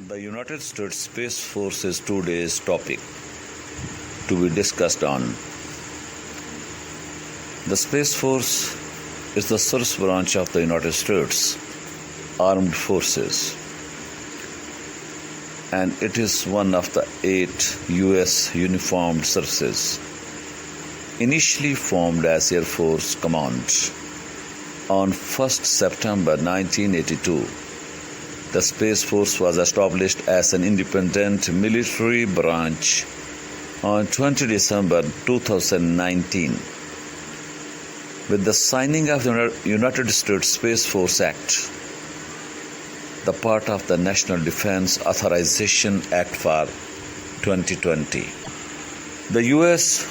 The United States Space Force is today's topic to be discussed on. The Space Force is the service branch of the United States Armed Forces, and it is one of the 8 U.S. uniformed services. Initially formed as Air Force Command on 1st September 1982, the Space Force was established as an independent military branch on 20 December 2019. With the signing of the United States Space Force Act, the part of the National Defense Authorization Act for 2020. The U.S.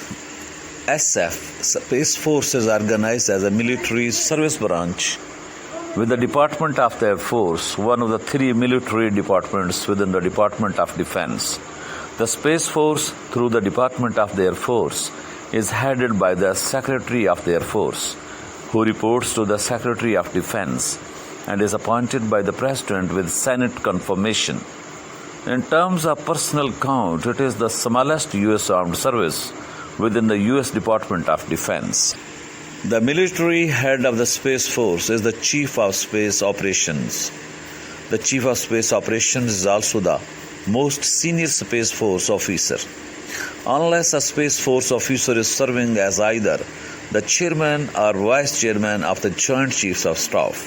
SF Space Force is organized as a military service branch with the Department of the Air Force, one of the 3 military departments within the Department of Defense. The Space Force, through the Department of the Air Force, is headed by the Secretary of the Air Force, who reports to the Secretary of Defense and is appointed by the President with Senate confirmation. In terms of personnel count, it is the smallest U.S. armed service within the U.S. Department of Defense. The military head of the Space Force is the Chief of Space Operations. The Chief of Space Operations is also the most senior Space Force officer. Unless a Space Force officer is serving as either the chairman or vice chairman of the Joint Chiefs of Staff,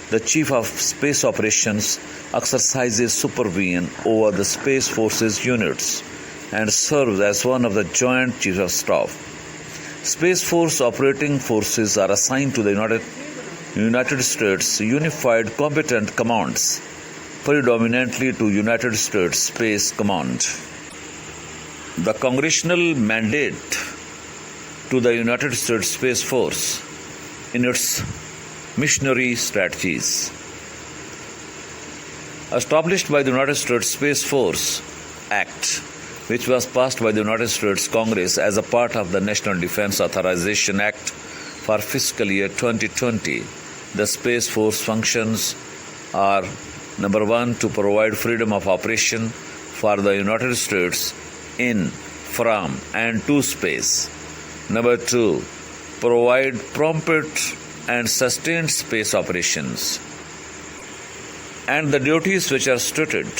the Chief of Space Operations exercises supervision over the Space Force's units and serves as one of the Joint Chiefs of Staff. Space Force operating forces are assigned to the United States Unified Combatant Commands, predominantly to United States Space Command. The congressional mandate to the United States Space Force in its missionary strategies. Established by the United States Space Force Act, which was passed by the United States Congress as a part of the National Defense Authorization Act for fiscal year 2020, the Space Force functions are: number 1, to provide freedom of operation for the United States in, from, and to space. Number 2, provide prompt and sustained space operations. And the duties which are stated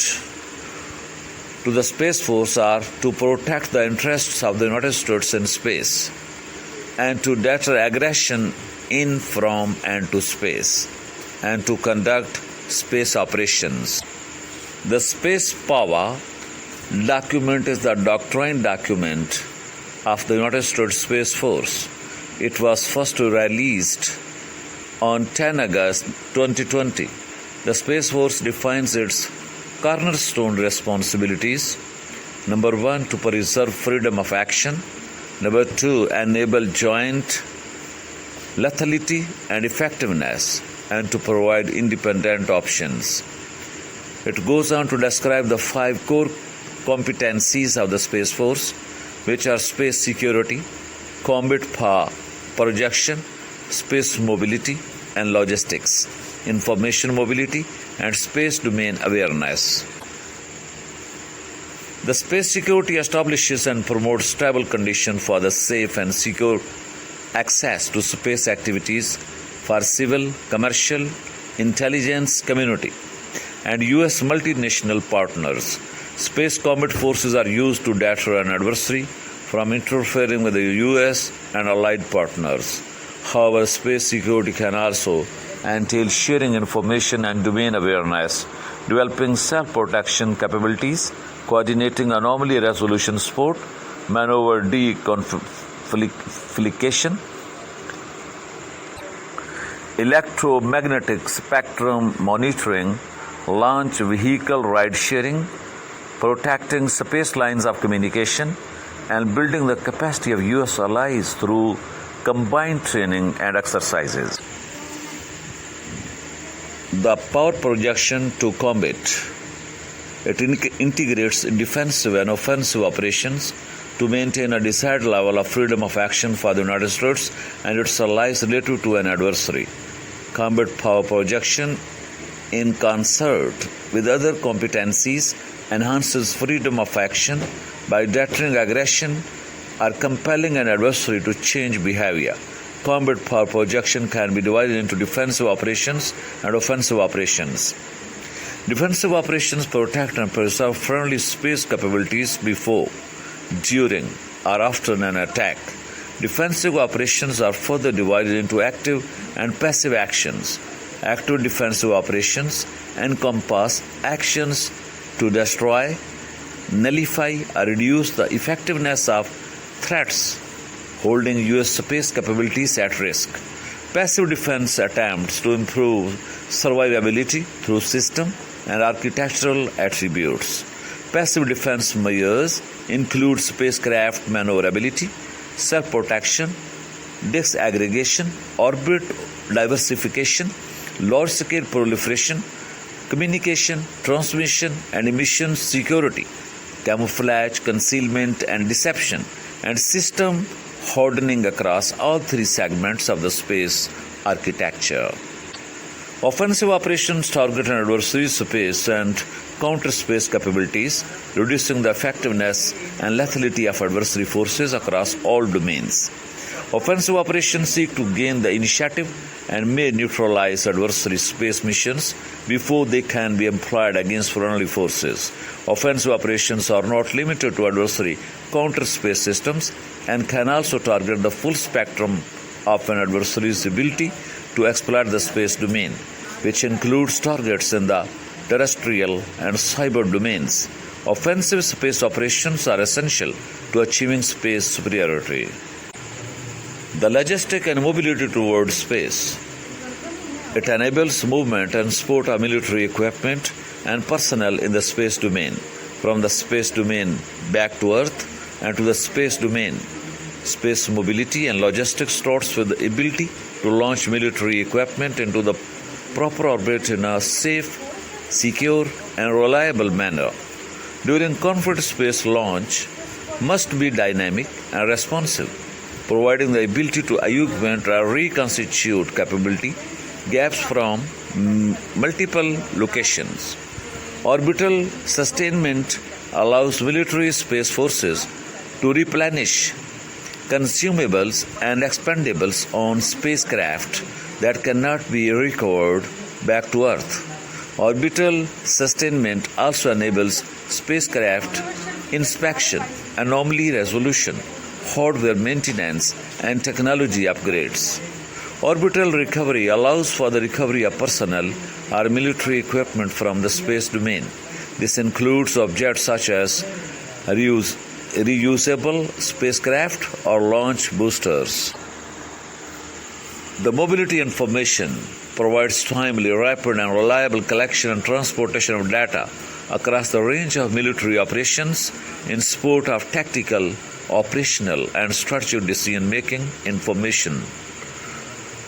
to the Space Force are to protect the interests of the United States in space and to deter aggression in, from, and to space, and to conduct space operations. The Space Power document is the doctrine document of the United States Space Force. It was first released on 10 August 2020. The Space Force defines its cornerstone responsibilities: number 1, to preserve freedom of action; number 2, enable joint lethality and effectiveness, and to provide independent options. It goes on to describe the 5 core competencies of the Space Force, which are space security, combat power projection, space mobility and logistics, information mobility, and space domain awareness. The space security establishes and promotes stable conditions for the safe and secure access to space activities for civil, commercial, intelligence community, and U.S. multinational partners. Space combat forces are used to deter an adversary from interfering with the U.S. and allied partners. However, space security can also entail sharing information and domain awareness, developing self-protection capabilities, coordinating anomaly resolution support, maneuver deconfliction, electromagnetic spectrum monitoring, launch vehicle ride-sharing, protecting space lines of communication, and building the capacity of U.S. allies through combined training and exercises. The power projection to combat. It integrates defensive and offensive operations to maintain a desired level of freedom of action for the United States and its allies relative to an adversary. Combat power projection in concert with other competencies, enhances freedom of action by deterring aggression or compelling an adversary to change behavior. Combat power projection can be divided into defensive operations and offensive operations. Defensive operations protect and preserve friendly space capabilities before, during, or after an attack. Defensive operations are further divided into active and passive actions. Active defensive operations encompass actions to destroy, nullify, or reduce the effectiveness of threats holding U.S. space capabilities at risk. Passive defense attempts to improve survivability through system and architectural attributes. Passive defense measures include spacecraft maneuverability, self-protection, disaggregation, orbit diversification, large-scale proliferation, communication, transmission and emission security, camouflage, concealment and deception, and system hardening across all three segments of the space architecture. Offensive operations target an adversary's space and counter-space capabilities, reducing the effectiveness and lethality of adversary forces across all domains. Offensive operations seek to gain the initiative and may neutralize adversary space missions before they can be employed against friendly forces. Offensive operations are not limited to adversary counter-space systems and can also target the full spectrum of an adversary's ability to exploit the space domain, which includes targets in the terrestrial and cyber domains. Offensive space operations are essential to achieving space superiority. The logistic and mobility towards space. It enables movement and support of military equipment and personnel in the space domain, from the space domain back to Earth and to the space domain. Space mobility and logistics starts with the ability to launch military equipment into the proper orbit in a safe, secure, and reliable manner. During conflict, space launch must be dynamic and responsive, providing the ability to augment or reconstitute capability gaps from multiple locations. Orbital sustainment allows military space forces to replenish consumables and expendables on spacecraft that cannot be recovered back to Earth. Orbital sustainment also enables spacecraft inspection, anomaly resolution, hardware maintenance, and technology upgrades. Orbital recovery allows for the recovery of personnel or military equipment from the space domain. This includes objects such as reusable spacecraft or launch boosters. The mobility information provides timely, rapid, and reliable collection and transportation of data across the range of military operations in support of tactical, operational, and strategic decision-making information.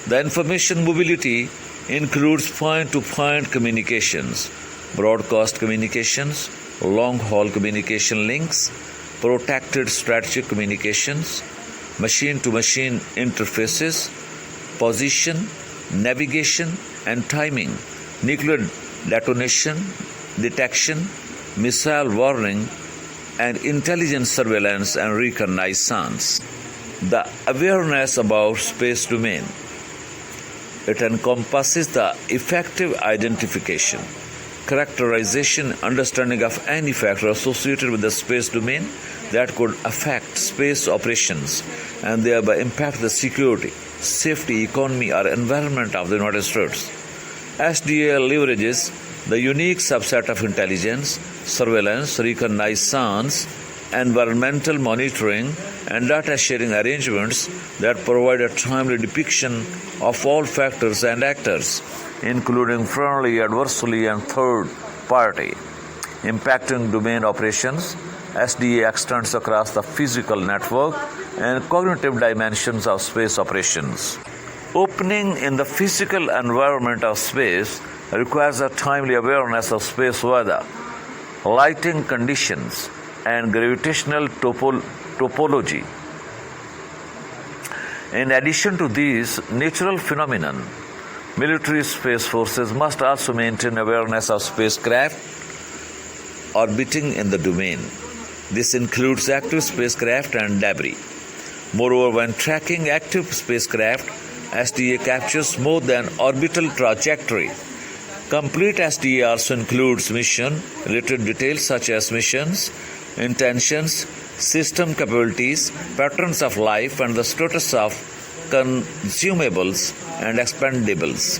The information mobility includes point-to-point communications, broadcast communications, long-haul communication links, protected strategic communications, machine-to-machine interfaces, position, navigation and timing, nuclear detonation, detection, missile warning, and intelligence surveillance and reconnaissance. The awareness about space domain. It encompasses the effective identification, characterization, understanding of any factor associated with the space domain that could affect space operations and thereby impact the security, safety, economy, or environment of the United States. SDA leverages the unique subset of intelligence, surveillance, reconnaissance, environmental monitoring, and data sharing arrangements that provide a timely depiction of all factors and actors, including friendly, adversary, and third party, impacting domain operations. SDA extends across the physical network and cognitive dimensions of space operations. Opening in the physical environment of space requires a timely awareness of space weather, lighting conditions, and gravitational topology. In addition to these natural phenomena, Military space forces must also maintain awareness of spacecraft orbiting in the domain. This includes active spacecraft and debris. Moreover, when tracking active spacecraft, SDA captures more than orbital trajectory. Complete SDA also includes mission-related details such as missions, intentions, system capabilities, patterns of life, and the status of consumables and expendables.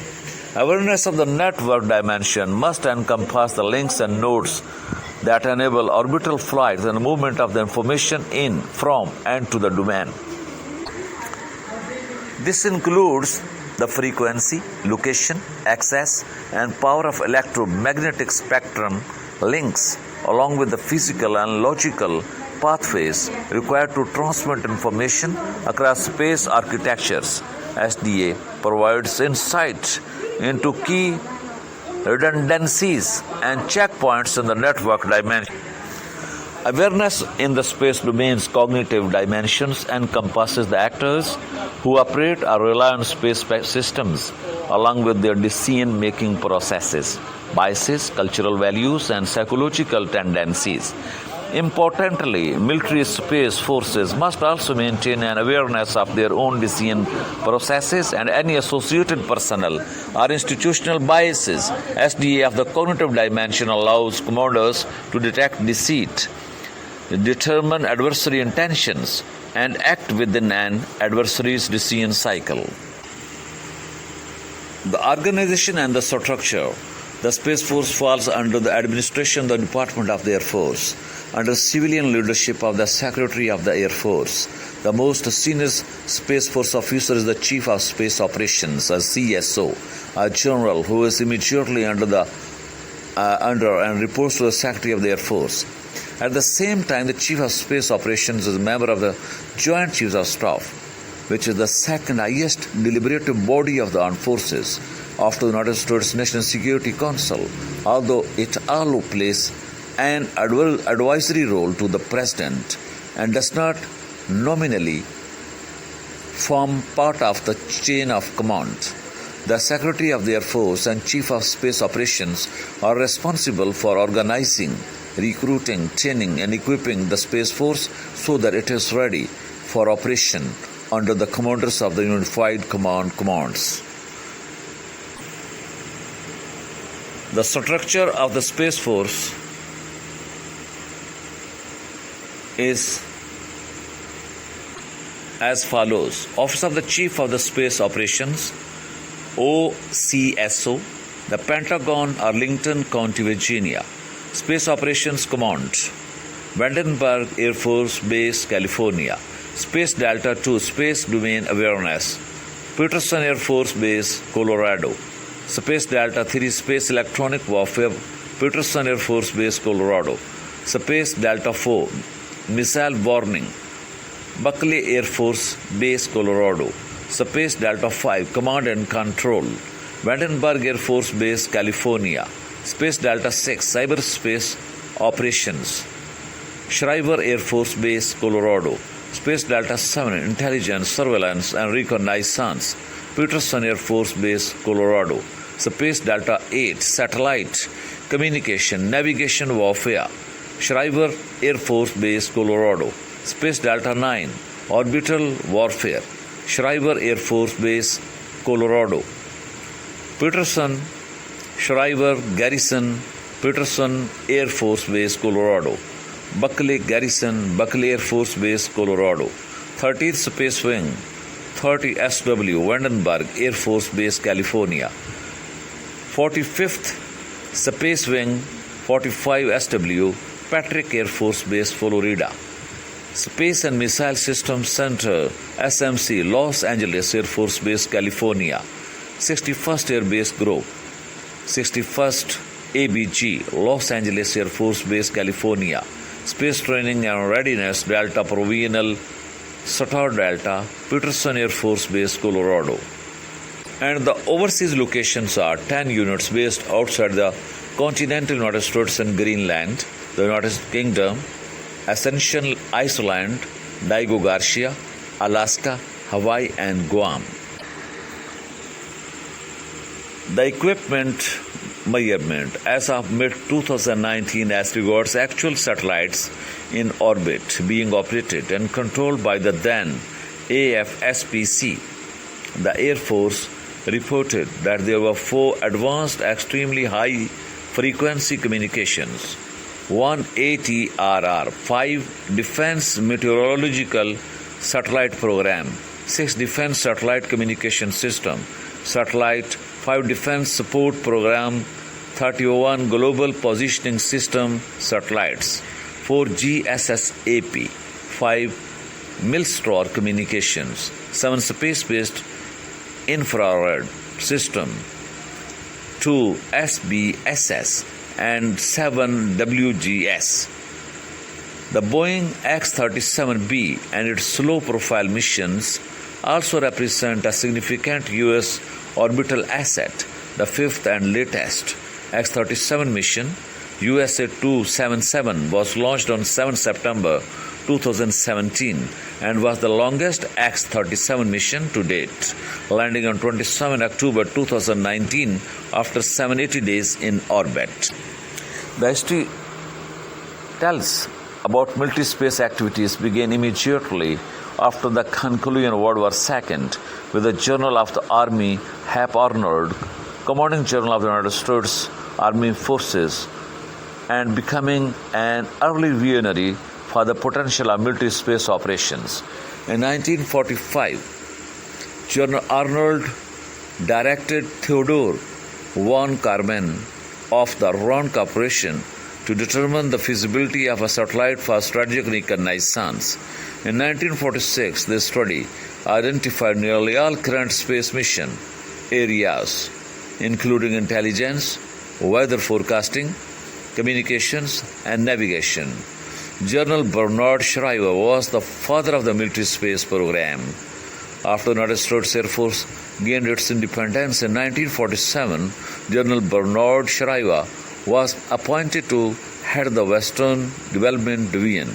Awareness of the network dimension must encompass the links and nodes that enable orbital flights and movement of the information in, from, and to the domain. This includes the frequency, location, access, and power of electromagnetic spectrum links, along with the physical and logical pathways required to transmit information across space architectures. SDA provides insight into key redundancies and checkpoints in the network dimension. Awareness in the space domain's cognitive dimensions encompasses the actors who operate or rely on space systems, along with their decision-making processes, biases, cultural values, and psychological tendencies. Importantly, military space forces must also maintain an awareness of their own decision processes and any associated personnel or institutional biases. SDA of the cognitive dimension allows commanders to detect deceit, determine adversary intentions, and act within an adversary's decision cycle. The organization and the structure. The Space Force falls under the administration of the Department of the Air Force, under civilian leadership of the Secretary of the Air Force. The most senior Space Force officer is the Chief of Space Operations, a CSO, a general who is immediately under and reports to the Secretary of the Air Force. At the same time, the Chief of Space Operations is a member of the Joint Chiefs of Staff, which is the second highest deliberative body of the armed forces after the United States National Security Council, although it also plays an advisory role to the President and does not nominally form part of the chain of command. The Secretary of the Air Force and Chief of Space Operations are responsible for organizing, recruiting, training, and equipping the Space Force so that it is ready for operation under the commanders of the Unified Commands. The structure of the Space Force is as follows. Office of the Chief of the Space Operations, OCSO, the Pentagon, Arlington County, Virginia. Space Operations Command, Vandenberg Air Force Base, California. Space Delta II, Space Domain Awareness, Peterson Air Force Base, Colorado. Space Delta III, Space Electronic Warfare, Peterson Air Force Base, Colorado. Space Delta IV, Missile Warning, Buckley Air Force Base, Colorado. Space Delta V, Command and Control, Vandenberg Air Force Base, California. Space Delta VI, Cyberspace Operations, Schriever Air Force Base, Colorado. Space Delta VII, Intelligence, Surveillance, and Reconnaissance, Peterson Air Force Base, Colorado. Space Delta VIII, Satellite Communication, Navigation Warfare, Schriever Air Force Base, Colorado. Space Delta IX, Orbital Warfare, Schriever Air Force Base, Colorado. Peterson, Schriever Garrison, Peterson Air Force Base, Colorado. Buckley Garrison, Buckley Air Force Base, Colorado. 30th Space Wing, 30 SW, Vandenberg Air Force Base, California. 45th Space Wing, 45 SW, Patrick Air Force Base, Florida. Space and Missile Systems Center, SMC, Los Angeles Air Force Base, California. 61st Air Base Group, 61st ABG, Los Angeles Air Force Base, California. Space Training and Readiness, Delta Provisional, Satar Delta, Peterson Air Force Base, Colorado. And the overseas locations are 10 units based outside the continental United States and Greenland, the United Kingdom, Ascension Iceland, Diego Garcia, Alaska, Hawaii, and Guam. The equipment measurement as of mid-2019 as regards actual satellites in orbit being operated and controlled by the then AFSPC. The Air Force reported that there were 4 advanced extremely high frequency communications, 1 ATRR, 5 Defense Meteorological Satellite Program, 6 Defense Satellite Communication System, Satellite, 5 Defense Support Program, 31 Global Positioning System satellites, 4 GSSAP, 5 Milstrar Communications, 7 Space-Based Infrared System, 2 SBSS, and 7 WGS. The Boeing X-37B and its low-profile missions also represent a significant U.S. orbital asset. The fifth and latest X-37 mission, USA 277, was launched on 7 September 2017 and was the longest X-37 mission to date, landing on 27 October 2019 after 780 days in orbit. The history tells about military space activities began immediately after the conclusion of World War II with the Journal of the Army, Hap Arnold, commanding general of the United States Army Forces, and becoming an early visionary for the potential of military space operations. In 1945, General Arnold directed Theodore von Karman of the RAND Corporation to determine the feasibility of a satellite for strategic reconnaissance. In 1946, this study identified nearly all current space mission areas, including intelligence, weather forecasting, communications, and navigation. General Bernard Schriever was the father of the military space program. After the United States Air Force gained its independence in 1947, General Bernard Schriever was appointed to head the Western Development Division,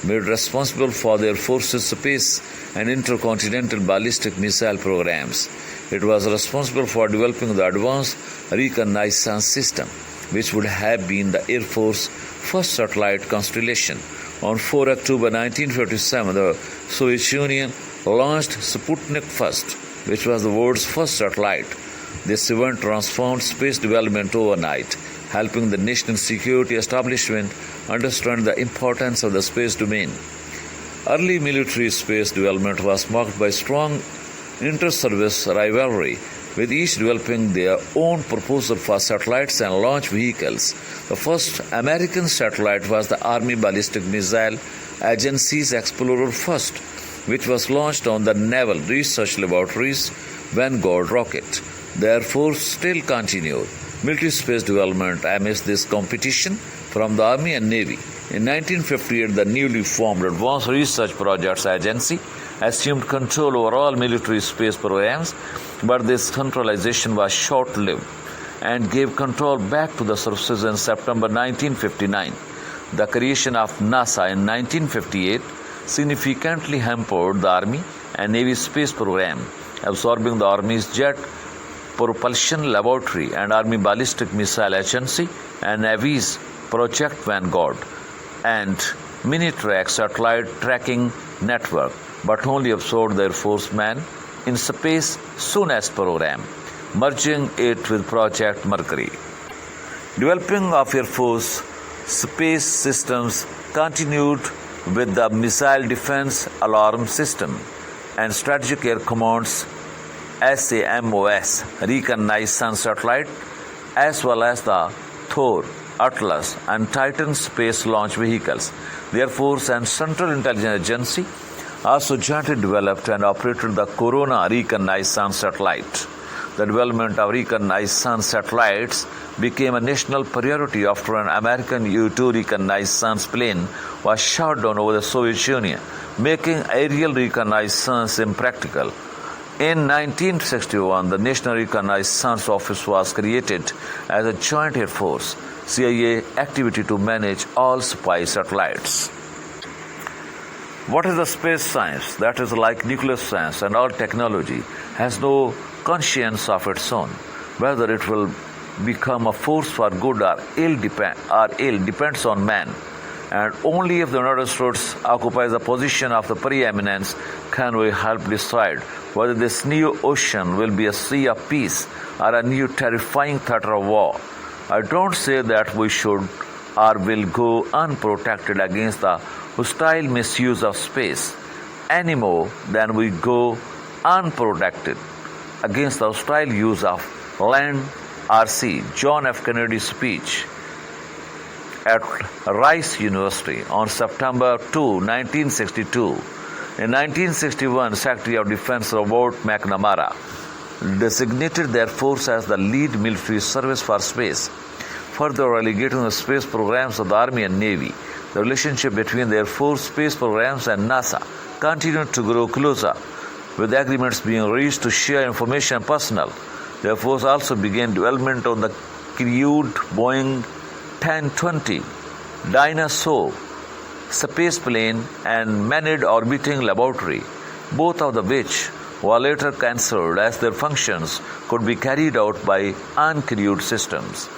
made responsible for the Air Force's space and intercontinental ballistic missile programs. It was responsible for developing the Advanced Reconnaissance System, which would have been the Air Force's first satellite constellation. On 4 October 1957, the Soviet Union launched Sputnik I, which was the world's first satellite. This event transformed space development overnight, helping the national security establishment understand the importance of the space domain. Early military space development was marked by strong inter-service rivalry, with each developing their own proposal for satellites and launch vehicles. The first American satellite was the Army Ballistic Missile Agency's Explorer 1, which was launched on the Naval Research Laboratory's Vanguard rocket. The Air Force still continued military space development amidst this competition from the Army and Navy. In 1958, the newly formed Advanced Research Projects Agency assumed control over all military space programs, but this centralization was short-lived and gave control back to the services in September 1959. The creation of NASA in 1958 significantly hampered the Army and Navy space program, absorbing the Army's Jet Propulsion Laboratory and Army Ballistic Missile Agency and Navy's Project Vanguard and Minitrack satellite tracking network, but only absorbed the Air Force Man in Space Soon as program, merging it with Project Mercury. Developing of Air Force space systems continued with the Missile Defense Alarm System and Strategic Air Command's SAMOS reconnaissance satellite, as well as the Thor, Atlas, and Titan space launch vehicles. The Air Force and Central Intelligence Agency also jointly developed and operated the Corona reconnaissance satellite. The development of reconnaissance satellites became a national priority after an American U-2 reconnaissance plane was shot down over the Soviet Union, making aerial reconnaissance impractical. In 1961, the National Reconnaissance Office was created as a joint Air Force CIA activity to manage all spy satellites. What is the space science? That is like nuclear science and all technology has no conscience of its own. Whether it will become a force for good or ill depends on man. And only if the United States occupies a position of the preeminence can we help decide whether this new ocean will be a sea of peace or a new terrifying theater of war. I don't say that we should or will go unprotected against the hostile misuse of space any more than we go unprotected against the hostile use of land or sea. John F. Kennedy's speech at Rice University on September 2, 1962. In 1961, Secretary of Defense Robert McNamara designated the Air Force as the lead military service for space, further relegating the space programs of the Army and Navy. The relationship between the Air Force space programs and NASA continued to grow closer, with agreements being reached to share information and personnel. The Air Force also began development on the crewed Boeing 1020 Dyna-Soar spaceplane and manned orbiting laboratory, both of which were later cancelled as their functions could be carried out by uncrewed systems.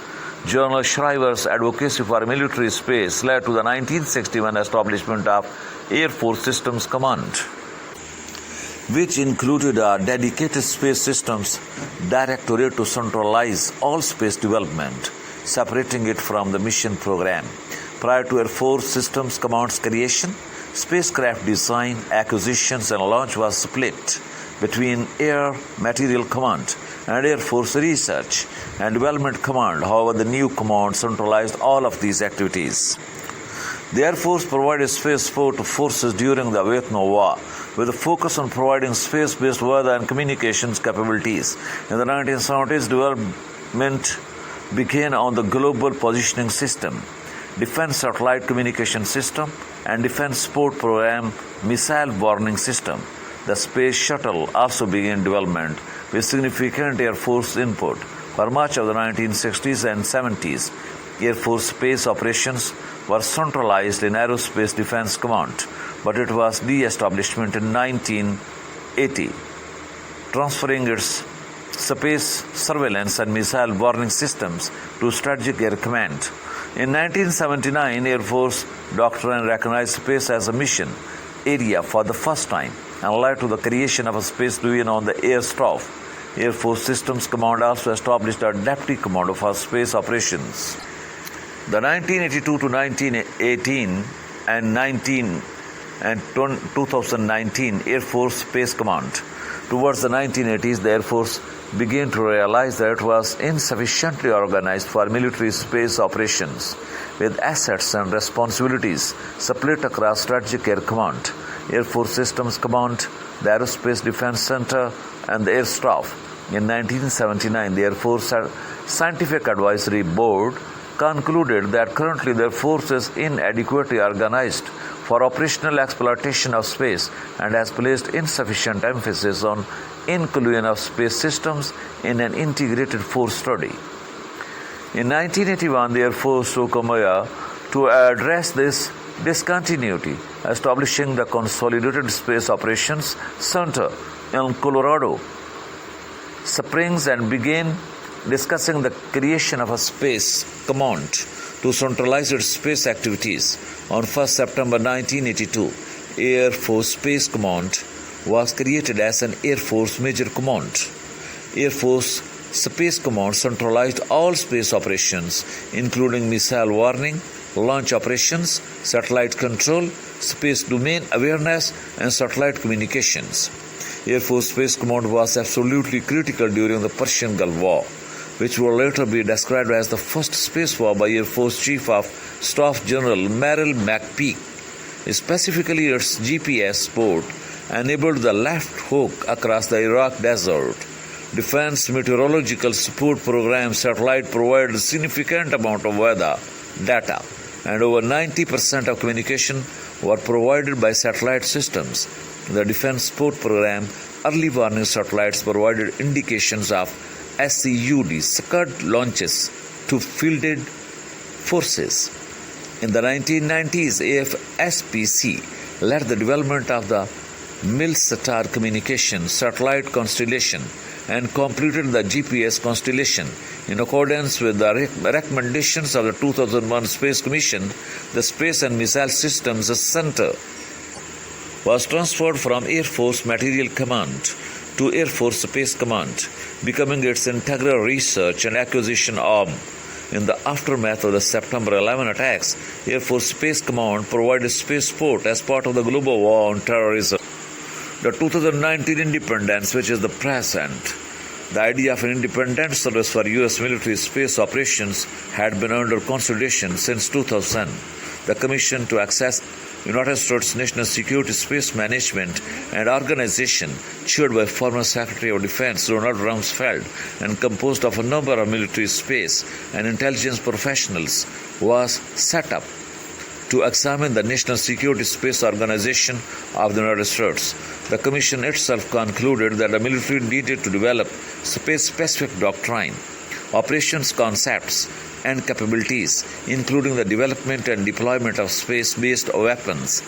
General Shriver's advocacy for military space led to the 1961 establishment of Air Force Systems Command, which included a dedicated space systems directorate to centralize all space development, separating it from the mission program. Prior to Air Force Systems Command's creation, spacecraft design, acquisitions, and launch was split between Air Materiel Command and Air Force Research and Development Command. However, the new command centralized all of these activities. The Air Force provided space support to forces during the Vietnam War, with a focus on providing space-based weather and communications capabilities. In the 1970s, development began on the Global Positioning System, Defense Satellite Communication System, and Defense Support Program Missile Warning System. The Space Shuttle also began development with significant Air Force input. For much of the 1960s and 70s, Air Force space operations were centralized in Aerospace Defense Command, but it was de-established in 1980, transferring its space surveillance and missile warning systems to Strategic Air Command. In 1979, Air Force doctrine recognized space as a mission area for the first time and led to the creation of a space division on the Air Staff. Air Force Systems Command also established a deputy commander for space operations. The 1982 to 1918 and 2019 Air Force Space Command. Towards the 1980s, the Air Force began to realize that it was insufficiently organized for military space operations, with assets and responsibilities split across Strategic Air Command, Air Force Systems Command, the Aerospace Defense Center, and the Air Staff. In 1979, the Air Force Scientific Advisory Board concluded that currently the Air Force is inadequately organized for operational exploitation of space and has placed insufficient emphasis on inclusion of space systems in an integrated force study. In 1981, the Air Force took a measure to address this discontinuity, establishing the Consolidated Space Operations Center in Colorado Springs and began discussing the creation of a space command to centralize its space activities. On 1st September 1982, Air Force Space Command was created as an Air Force Major Command. Air Force Space Command centralized all space operations, including missile warning, launch operations, satellite control, space domain awareness, and satellite communications. Air Force Space Command was absolutely critical during the Persian Gulf War, which will later be described as the first space war by Air Force Chief of Staff General Merrill McPeak. Specifically, its GPS support enabled the left hook across the Iraq desert. Defense Meteorological Support Program satellite provided a significant amount of weather data, and over 90% of communication were provided by satellite systems. The Defense Support Program early warning satellites provided indications of SCUD, Scud launches to fielded forces. In the 1990s, AFSPC led the development of the Milstar communication satellite constellation and completed the GPS constellation. In accordance with the recommendations of the 2001 Space Commission, the Space and Missile Systems Center was transferred from Air Force Materiel Command to Air Force Space Command, becoming its integral research and acquisition arm. In the aftermath of the September 11 attacks, Air Force Space Command provided space support as part of the global war on terrorism. The 2019 independence, which is the present, the idea of an independent service for U.S. military space operations had been under consideration since 2000. The Commission to Access United States National Security Space Management and Organization, chaired by former Secretary of Defense Donald Rumsfeld and composed of a number of military space and intelligence professionals, was set up to examine the National Security Space Organization of the United States. The Commission itself concluded that the military needed to develop space-specific doctrine, operations concepts, and capabilities, including the development and deployment of space-based weapons.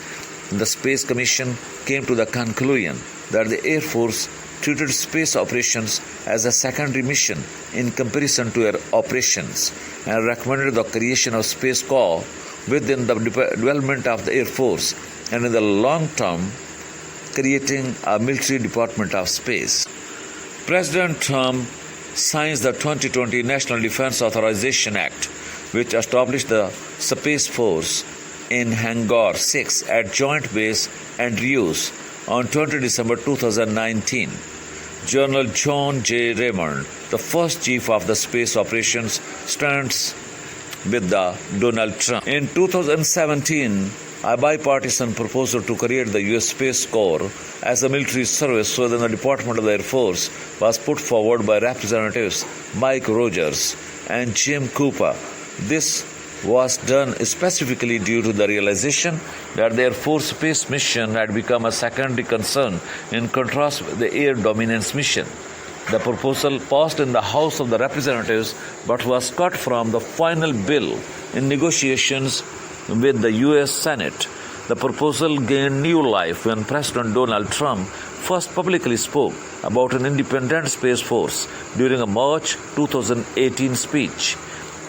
The Space Commission came to the conclusion that the Air Force treated space operations as a secondary mission in comparison to air operations and recommended the creation of Space Corps within the development of the Air Force, and in the long term creating a military department of space. President Trump signs the 2020 National Defense Authorization Act, which established the Space Force in Hangar 6 at Joint Base Andrews on 20 December 2019. General John J. Raymond, the first chief of the space operations, stands with Donald Trump. In 2017, a bipartisan proposal to create the U.S. Space Corps as a military service within the Department of the Air Force was put forward by Representatives Mike Rogers and Jim Cooper. This was done specifically due to the realization that the Air Force space mission had become a secondary concern in contrast with the air dominance mission. The proposal passed in the House of the Representatives but was cut from the final bill in negotiations with the U.S. Senate. The proposal gained new life when President Donald Trump first publicly spoke about an independent space force during a March 2018 speech.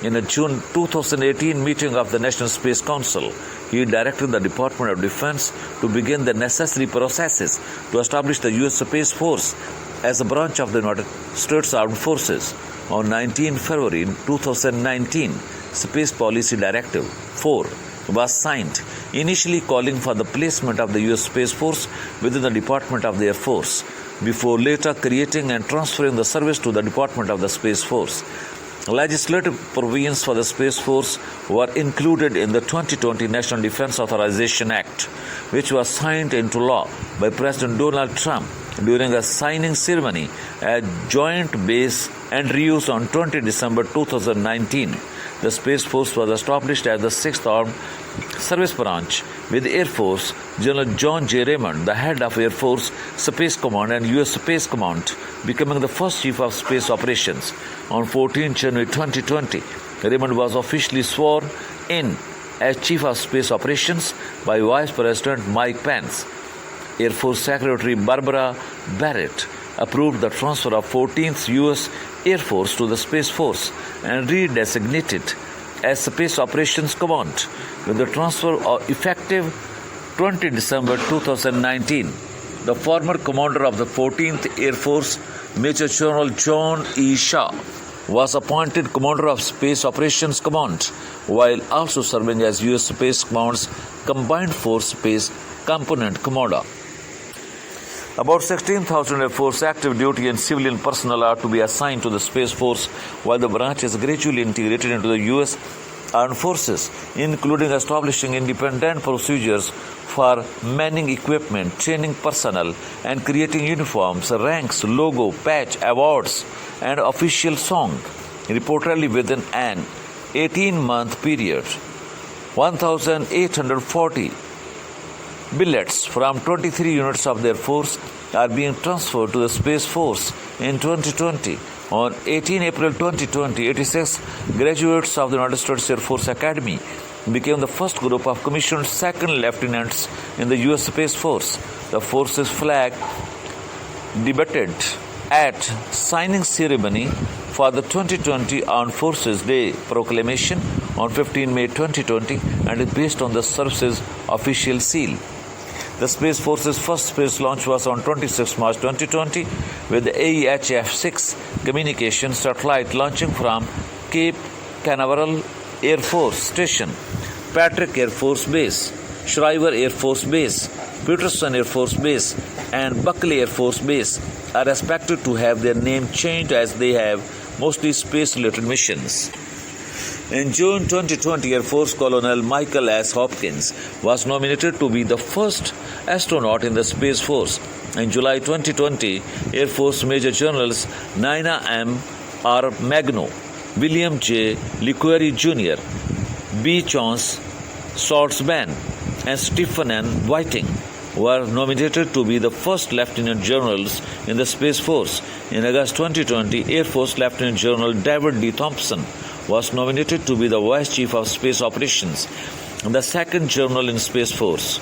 In a June 2018 meeting of the National Space Council, he directed the Department of Defense to begin the necessary processes to establish the U.S. Space Force as a branch of the United States Armed Forces. On 19 February 2019, Space Policy Directive 4 was signed, initially calling for the placement of the U.S. Space Force within the Department of the Air Force, before later creating and transferring the service to the Department of the Space Force. Legislative provisions for the Space Force were included in the 2020 National Defense Authorization Act, which was signed into law by President Donald Trump during a signing ceremony at Joint Base Andrews on 20 December 2019. The Space Force was established as the 6th Armed Service Branch with Air Force General John J. Raymond, the head of Air Force Space Command and U.S. Space Command, becoming the first chief of space operations. On 14 January 2020, Raymond was officially sworn in as Chief of Space Operations by Vice President Mike Pence. Air Force Secretary Barbara Barrett approved the transfer of 14th U.S. Air Force to the Space Force and redesignated as Space Operations Command, with the transfer effective 20 December 2019. The former commander of the 14th Air Force, Major General John E. Shaw, was appointed Commander of Space Operations Command, while also serving as U.S. Space Command's Combined Force Space Component Commander. About 16,000 Air Force active duty and civilian personnel are to be assigned to the Space Force, while the branch is gradually integrated into the U.S. Armed Forces, including establishing independent procedures for manning equipment, training personnel, and creating uniforms, ranks, logo, patch, awards, and official song. Reportedly within an 18-month period, 1,840 billets from 23 units of the Air Force are being transferred to the Space Force in 2020. On 18 April 2020, 86 graduates of the United States Air Force Academy became the first group of commissioned second lieutenants in the U.S. Space Force. The force's flag debuted at signing ceremony for the 2020 Armed Forces Day proclamation on 15 May 2020 and is based on the service's official seal. The Space Force's first space launch was on 26 March 2020 with the AEHF-6 communication satellite launching from Cape Canaveral Air Force Station, Patrick Air Force Base, Schriever Air Force Base, Peterson Air Force Base, and Buckley Air Force Base are expected to have their name changed as they have mostly space-related missions. In June 2020, Air Force Colonel Michael S. Hopkins was nominated to be the first astronaut in the Space Force. In July 2020, Air Force Major Generals Nina M. R. Magno, William J. LeQuarrie Jr., B. Chance Saltzman, and Stephen N. Whiting were nominated to be the first Lieutenant Generals in the Space Force. In August 2020, Air Force Lieutenant General David D. Thompson was nominated to be the Vice Chief of Space Operations and the second General in Space Force.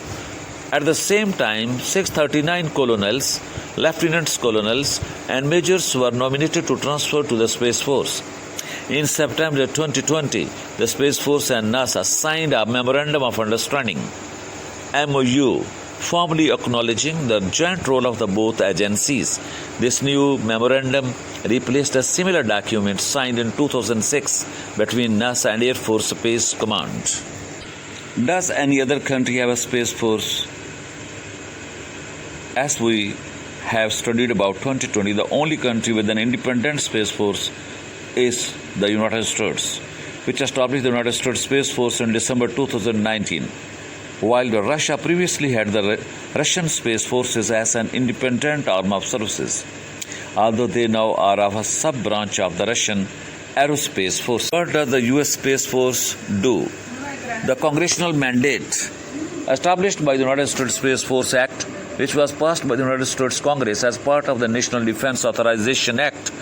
At the same time, 639 colonels, lieutenants colonels, and majors were nominated to transfer to the Space Force. In September 2020, the Space Force and NASA signed a Memorandum of Understanding, MOU, formally acknowledging the joint role of the both agencies. This new memorandum replaced a similar document signed in 2006 between NASA and Air Force Space Command. Does any other country have a Space Force? As we have studied about 2020, the only country with an independent Space Force is the United States, which established the United States Space Force in December 2019. While Russia previously had the Russian Space Forces as an independent arm of services, although they now are of a sub-branch of the Russian Aerospace Force. What does the U.S. Space Force do? The congressional mandate established by the United States Space Force Act, which was passed by the United States Congress as part of the National Defense Authorization Act,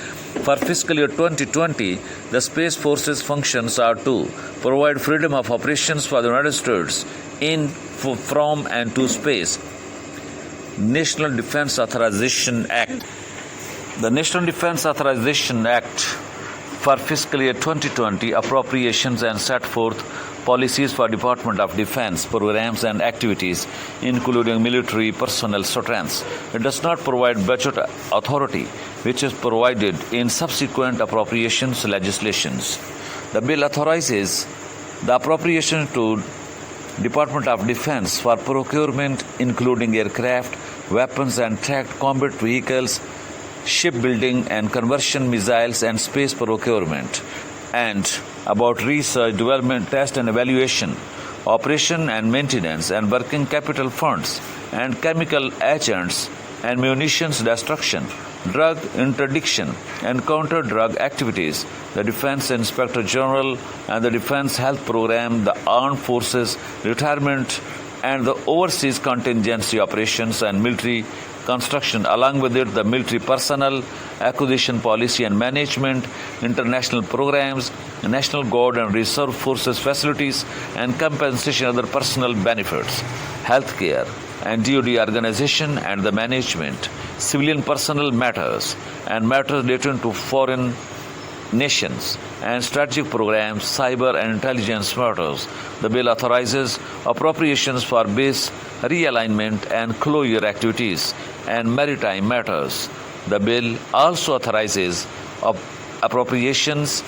for fiscal year 2020, the Space Force's functions are to provide freedom of operations for the United States in, from, and to space. National Defense Authorization Act. The National Defense Authorization Act for fiscal year 2020 appropriations and set forth policies for Department of Defense programs and activities, including military personnel strengths. It does not provide budget authority, which is provided in subsequent appropriations legislations. The bill authorizes the appropriation to Department of Defense for procurement, including aircraft, weapons and tracked combat vehicles, shipbuilding and conversion, missiles and space procurement, and about research, development, test and evaluation, operation and maintenance, and working capital funds, and chemical agents and munitions destruction, drug interdiction, and counter-drug activities, the Defense Inspector General and the Defense Health Program, the Armed Forces, retirement, and the overseas contingency operations and military construction, along with it the military personnel, acquisition policy and management, international programs, National Guard and Reserve Forces facilities, and compensation other personal benefits, healthcare, and DoD organization and the management, civilian personnel matters, and matters relating to foreign nations, and strategic programs, cyber and intelligence matters. The bill authorizes appropriations for base realignment and closure activities and maritime matters. The bill also authorizes appropriations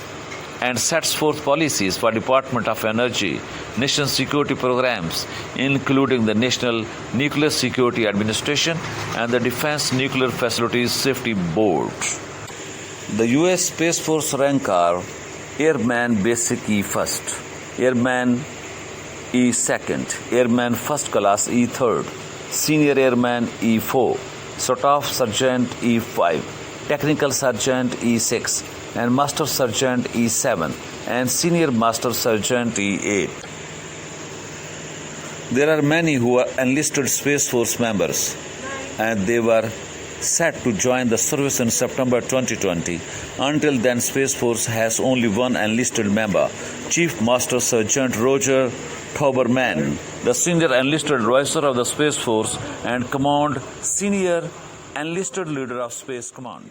and sets forth policies for Department of Energy, national security programs, including the National Nuclear Security Administration and the Defense Nuclear Facilities Safety Board. The U.S. Space Force rank are Airman Basic E First, Airman E Second, Airman First Class E Third, Senior Airman E4, Staff Sergeant E5, Technical Sergeant E6, and Master Sergeant E7, and Senior Master Sergeant E8. There are many who are enlisted Space Force members, and they were set to join the service in September 2020. Until then, Space Force has only one enlisted member, Chief Master Sergeant Roger Tauberman, the senior enlisted advisor of the Space Force and Command, senior enlisted leader of Space Command.